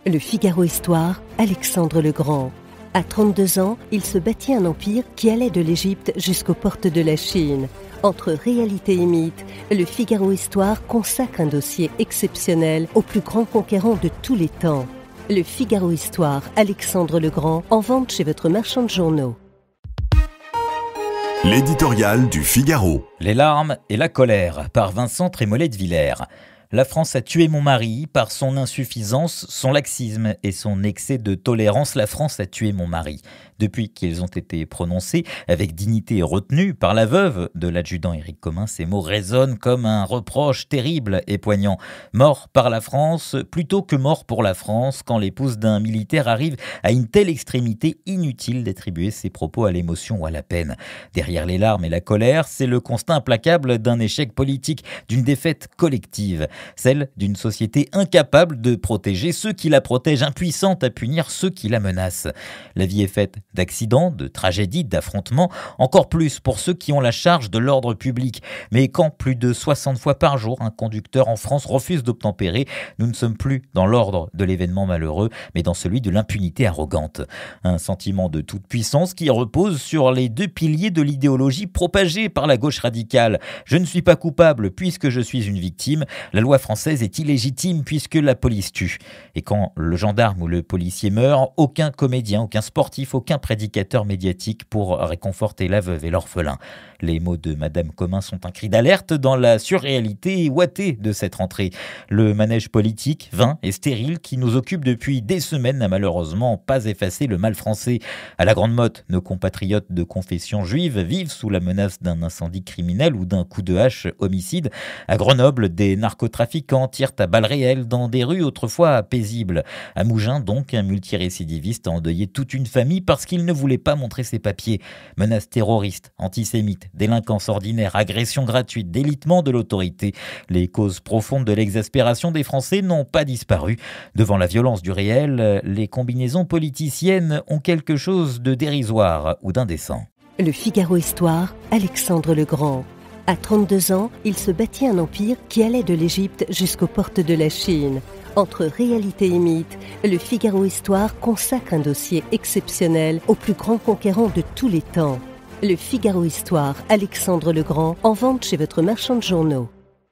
Le Figaro Histoire, Alexandre le Grand. À 32 ans, il se bâtit un empire qui allait de l'Égypte jusqu'aux portes de la Chine. Entre réalité et mythe, le Figaro Histoire consacre un dossier exceptionnel au plus grand conquérant de tous les temps. Le Figaro Histoire, Alexandre le Grand, en vente chez votre marchand de journaux. L'éditorial du Figaro. Les larmes et la colère, par Vincent Trémollet de Villers. La France a tué mon mari par son insuffisance, son laxisme et son excès de tolérance. La France a tué mon mari. Depuis qu'ils ont été prononcés avec dignité et retenue par la veuve de l'adjudant Éric Commun, ces mots résonnent comme un reproche terrible et poignant. Mort par la France plutôt que mort pour la France, quand l'épouse d'un militaire arrive à une telle extrémité, inutile d'attribuer ses propos à l'émotion ou à la peine. Derrière les larmes et la colère, c'est le constat implacable d'un échec politique, d'une défaite collective. Celle d'une société incapable de protéger ceux qui la protègent, impuissante à punir ceux qui la menacent. La vie est faite d'accidents, de tragédies, d'affrontements, encore plus pour ceux qui ont la charge de l'ordre public. Mais quand plus de 60 fois par jour un conducteur en France refuse d'obtempérer, nous ne sommes plus dans l'ordre de l'événement malheureux, mais dans celui de l'impunité arrogante. Un sentiment de toute puissance qui repose sur les deux piliers de l'idéologie propagée par la gauche radicale. Je ne suis pas coupable puisque je suis une victime. La loi française est illégitime puisque la police tue. Et quand le gendarme ou le policier meurt, aucun comédien, aucun sportif, aucun prédicateur médiatique pour réconforter la veuve et l'orphelin. Les mots de Madame Commun sont un cri d'alerte dans la surréalité ouatée de cette rentrée. Le manège politique, vain et stérile qui nous occupe depuis des semaines n'a malheureusement pas effacé le mal français. À la Grande Motte, nos compatriotes de confession juive vivent sous la menace d'un incendie criminel ou d'un coup de hache homicide. À Grenoble, des narcotrafiquants tirent à balles réelles dans des rues autrefois paisibles. À Mougins, donc, un multirécidiviste a endeuillé toute une famille parce qu'il ne voulait pas montrer ses papiers. Menaces terroristes, antisémites, délinquance ordinaire, agression gratuite, délitement de l'autorité. Les causes profondes de l'exaspération des Français n'ont pas disparu. Devant la violence du réel, les combinaisons politiciennes ont quelque chose de dérisoire ou d'indécent. Le Figaro Histoire, Alexandre le Grand. À 32 ans, il se bâtit un empire qui allait de l'Égypte jusqu'aux portes de la Chine. Entre réalité et mythe, le Figaro Histoire consacre un dossier exceptionnel au plus grand conquérant de tous les temps. Le Figaro Histoire, Alexandre le Grand, en vente chez votre marchand de journaux.